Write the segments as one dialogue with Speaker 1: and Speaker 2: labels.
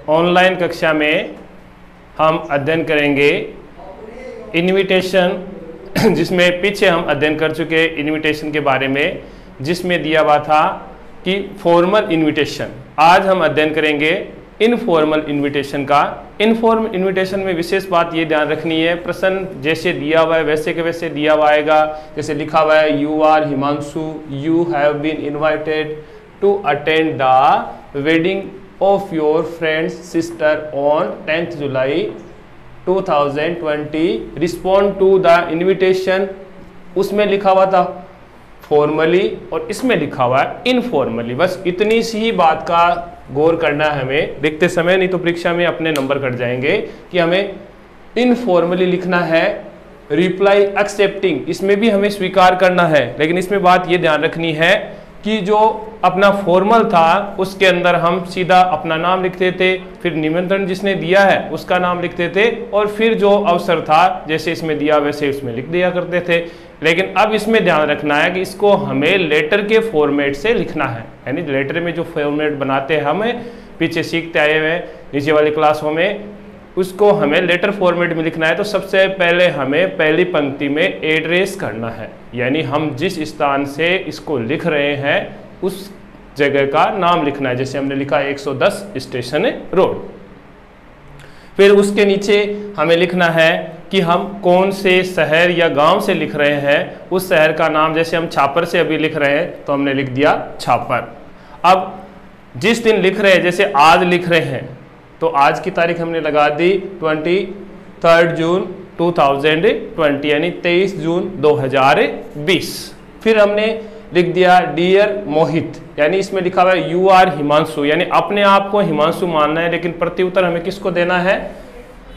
Speaker 1: Online कक्षा में हम अध्ययन करेंगे इनविटेशन, जिसमें पीछे हम अध्ययन कर चुके इनविटेशन के बारे में, जिसमें दिया हुआ था कि फॉर्मल इनविटेशन। आज हम अध्ययन करेंगे इनफॉर्मल इनविटेशन का। इनफॉर्मल इनविटेशन में विशेष बात ये ध्यान रखनी है, प्रश्न जैसे दिया हुआ है वैसे के वैसे दिया हुआ आएगा। जैसे लिखा हुआ है you are Himanshu, you have been invited to attend the wedding of your friends sister on 10th July 2020, respond to the invitation. उसमें लिखा हुआ था फॉर्मली और इसमें लिखा हुआ है इनफॉर्मली। बस इतनी सी ही बात का गौर करना है हमें लिखते समय, नहीं तो परीक्षा में अपने नंबर कट जाएंगे। कि हमें इनफॉर्मली लिखना है, रिप्लाई एक्सेप्टिंग, इसमें भी हमें स्वीकार करना है। लेकिन इसमें बात ये ध्यान रखनी है कि जो अपना फॉर्मल था उसके अंदर हम सीधा अपना नाम लिखते थे, फिर निमंत्रण जिसने दिया है उसका नाम लिखते थे, और फिर जो अवसर था जैसे इसमें दिया वैसे उसमें लिख दिया करते थे। लेकिन अब इसमें ध्यान रखना है कि इसको हमें लेटर के फॉर्मेट से लिखना है। यानी लेटर में जो फॉर्मेट बनाते हैं हमें पीछे सीखते आए हुए नीचे वाली क्लासों में, उसको हमें लेटर फॉर्मेट में लिखना है। तो सबसे पहले हमें पहली पंक्ति में एड्रेस करना है, यानी हम जिस स्थान से इसको लिख रहे हैं उस जगह का नाम लिखना है। जैसे हमने लिखा 110 स्टेशन रोड। फिर उसके नीचे हमें लिखना है कि हम कौन से शहर या गांव से लिख रहे हैं, उस शहर का नाम। जैसे हम छापर से अभी लिख रहे हैं तो हमने लिख दिया छापर। अब जिस दिन लिख रहे हैं, जैसे आज लिख रहे हैं तो आज की तारीख हमने लगा दी 23 जून 2020, यानी 23 जून 2020। फिर हमने लिख दिया डियर मोहित, यानी इसमें लिखा हुआ है यू आर हिमांशु, यानी अपने आप को हिमांशु मानना है। लेकिन प्रत्युत्तर हमें किसको देना है?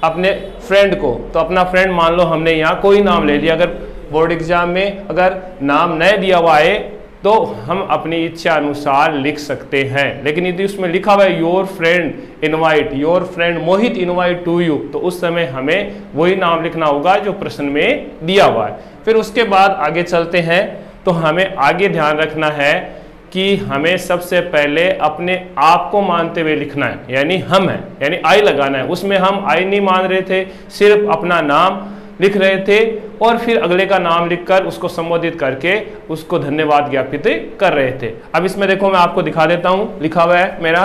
Speaker 1: अपने फ्रेंड को। तो अपना फ्रेंड मान लो हमने यहाँ कोई नाम ले लिया। अगर बोर्ड एग्जाम में अगर नाम न दिया हुआ है तो हम अपनी इच्छा अनुसार लिख सकते हैं। लेकिन यदि उसमें लिखा हुआ है your friend invite, your friend Mohit invite to you, तो उस समय हमें वही नाम लिखना होगा जो प्रश्न में दिया हुआ है। फिर उसके बाद आगे चलते हैं तो हमें आगे ध्यान रखना है कि हमें सबसे पहले अपने आप को मानते हुए लिखना है, यानी हम है, यानी आई लगाना है। उसमें हम आई नहीं मान रहे थे, सिर्फ अपना नाम लिख रहे थे और फिर अगले का नाम लिखकर उसको संबोधित करके उसको धन्यवाद ज्ञापित कर रहे थे। अब इसमें देखो मैं आपको दिखा देता हूं, लिखा हुआ है मेरा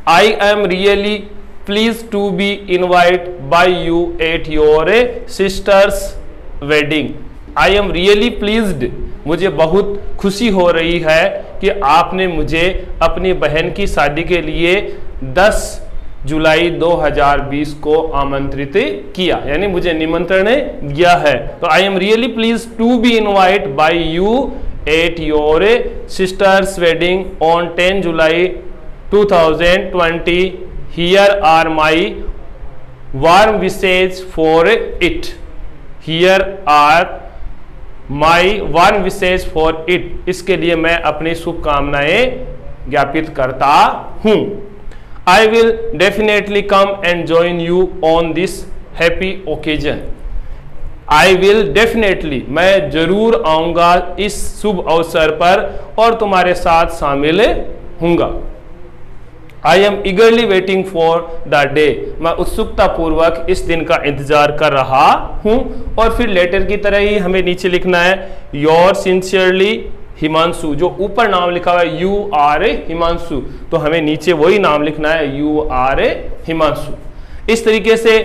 Speaker 1: I am really please to be invite by you at your sisters wedding. I am really pleased, मुझे बहुत खुशी हो रही है कि आपने मुझे अपनी बहन की शादी के लिए 10 जुलाई 2020 को आमंत्रित किया, यानी मुझे निमंत्रण दिया है। तो I am really please to be invite by you at your sisters wedding on 10 July 2020। Here are my warm wishes for it. Here are my warm wishes for it, इसके लिए मैं अपनी शुभकामनाएं ज्ञापित करता हूं। I will definitely come and join you on this happy occasion. I will definitely, मैं जरूर आऊंगा इस शुभ अवसर पर और तुम्हारे साथ शामिल हूंगा। I am eagerly waiting for the day, मैं उत्सुकता पूर्वक इस दिन का इंतजार कर रहा हूं। और फिर लेटर की तरह ही हमें नीचे लिखना है योर सिंसियरली हिमांशु, जो ऊपर नाम लिखा हुआ है यू आर हिमांशु, तो हमें नीचे वही नाम लिखना है यू आर हिमांशु। इस तरीके से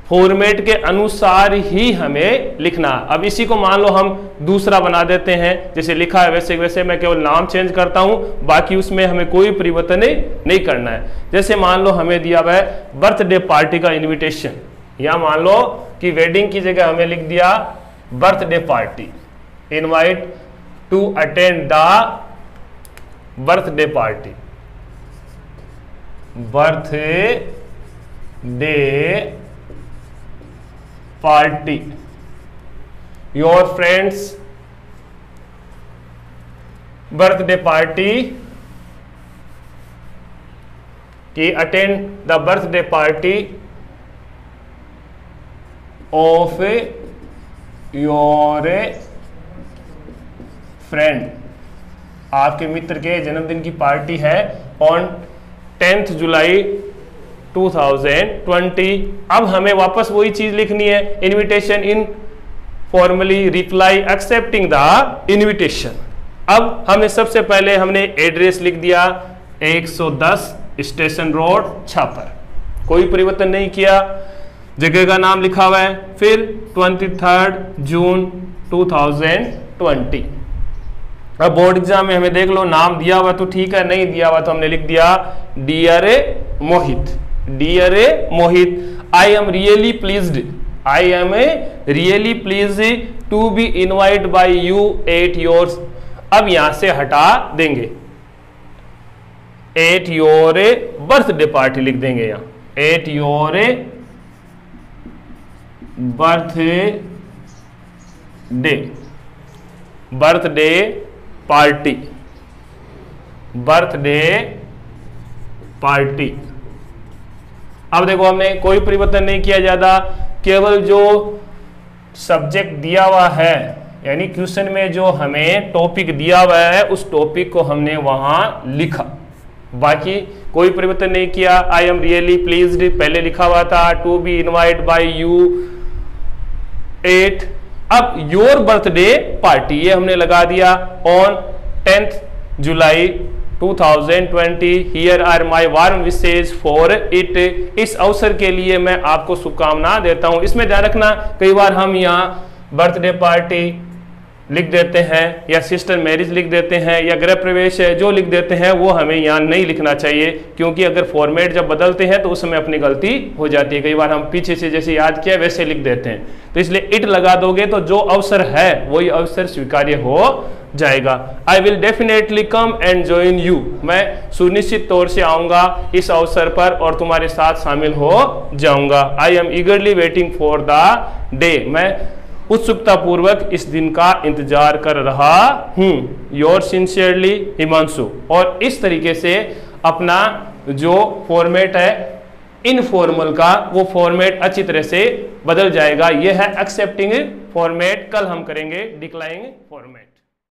Speaker 1: फॉर्मेट के अनुसार ही हमें लिखना। अब इसी को मान लो हम दूसरा बना देते हैं, जैसे लिखा है वैसे वैसे मैं केवल नाम चेंज करता हूं, बाकी उसमें हमें कोई परिवर्तन नहीं करना है। जैसे मान लो हमें दिया हुआ है बर्थडे पार्टी का इन्विटेशन, या मान लो कि वेडिंग की जगह हमें लिख दिया birthday party, invite to attend the birthday party, birthday party, your friends birthday party की attend the birthday party of your friend, आपके मित्र के जन्मदिन की पार्टी है ऑन 10 जुलाई 2020। अब हमें वापस वही चीज लिखनी है, invitation in formally reply accepting the invitation. अब हमने सबसे पहले हमने एड्रेस लिख दिया 110 स्टेशन रोड छापर, कोई परिवर्तन नहीं किया, जगह का नाम लिखा हुआ है। फिर 23 जून 2020। अब बोर्ड एग्जाम में हमें देख लो नाम दिया हुआ तो ठीक है, नहीं दिया हुआ तो हमने लिख दिया dear Mohit. Dear Mohit, I am really pleased, I am really pleased to be invite by you at yours. अब यहां से हटा देंगे, एट योर बर्थडे पार्टी लिख देंगे, यहां at your birthday, birthday party, birthday party. अब देखो हमने कोई परिवर्तन नहीं किया ज्यादा, केवल जो सब्जेक्ट दिया हुआ है यानी क्वेश्चन में जो हमें टॉपिक दिया हुआ है उस टॉपिक को हमने वहां लिखा, बाकी कोई परिवर्तन नहीं किया। आई एम रियली प्लीज्ड पहले लिखा हुआ था, to be invite by you at, अब योर बर्थडे पार्टी ये हमने लगा दिया on 10 July 2020। Here are my warm wishes for it, इस अवसर के लिए मैं आपको शुभकामना देता हूं। इसमें ध्यान रखना कई बार हम यहाँ बर्थडे पार्टी लिख देते हैं या सिस्टर मैरिज लिख देते हैं या गृह प्रवेश है जो लिख देते हैं वो हमें यहाँ नहीं लिखना चाहिए, क्योंकि अगर फॉर्मेट जब बदलते हैं तो उस समय अपनी गलती हो जाती है। कई बार हम पीछे से जैसे याद किया वैसे लिख देते हैं, तो इसलिए इट लगा दोगे तो जो अवसर है वही अवसर स्वीकार्य हो जाएगा। I will definitely come and join you, मैं सुनिश्चित तौर से आऊंगा इस अवसर पर और तुम्हारे साथ शामिल हो जाऊंगा। I am ईगरली waiting for the day, मैं उत्सुकता पूर्वक इस दिन का इंतजार कर रहा हूं। Your sincerely Himanshu. और इस तरीके से अपना जो फॉर्मेट है इनफॉर्मल का वो फॉर्मेट अच्छी तरह से बदल जाएगा। यह है एक्सेप्टिंग फॉर्मेट, कल हम करेंगे डिक्लाइनिंग फॉर्मेट।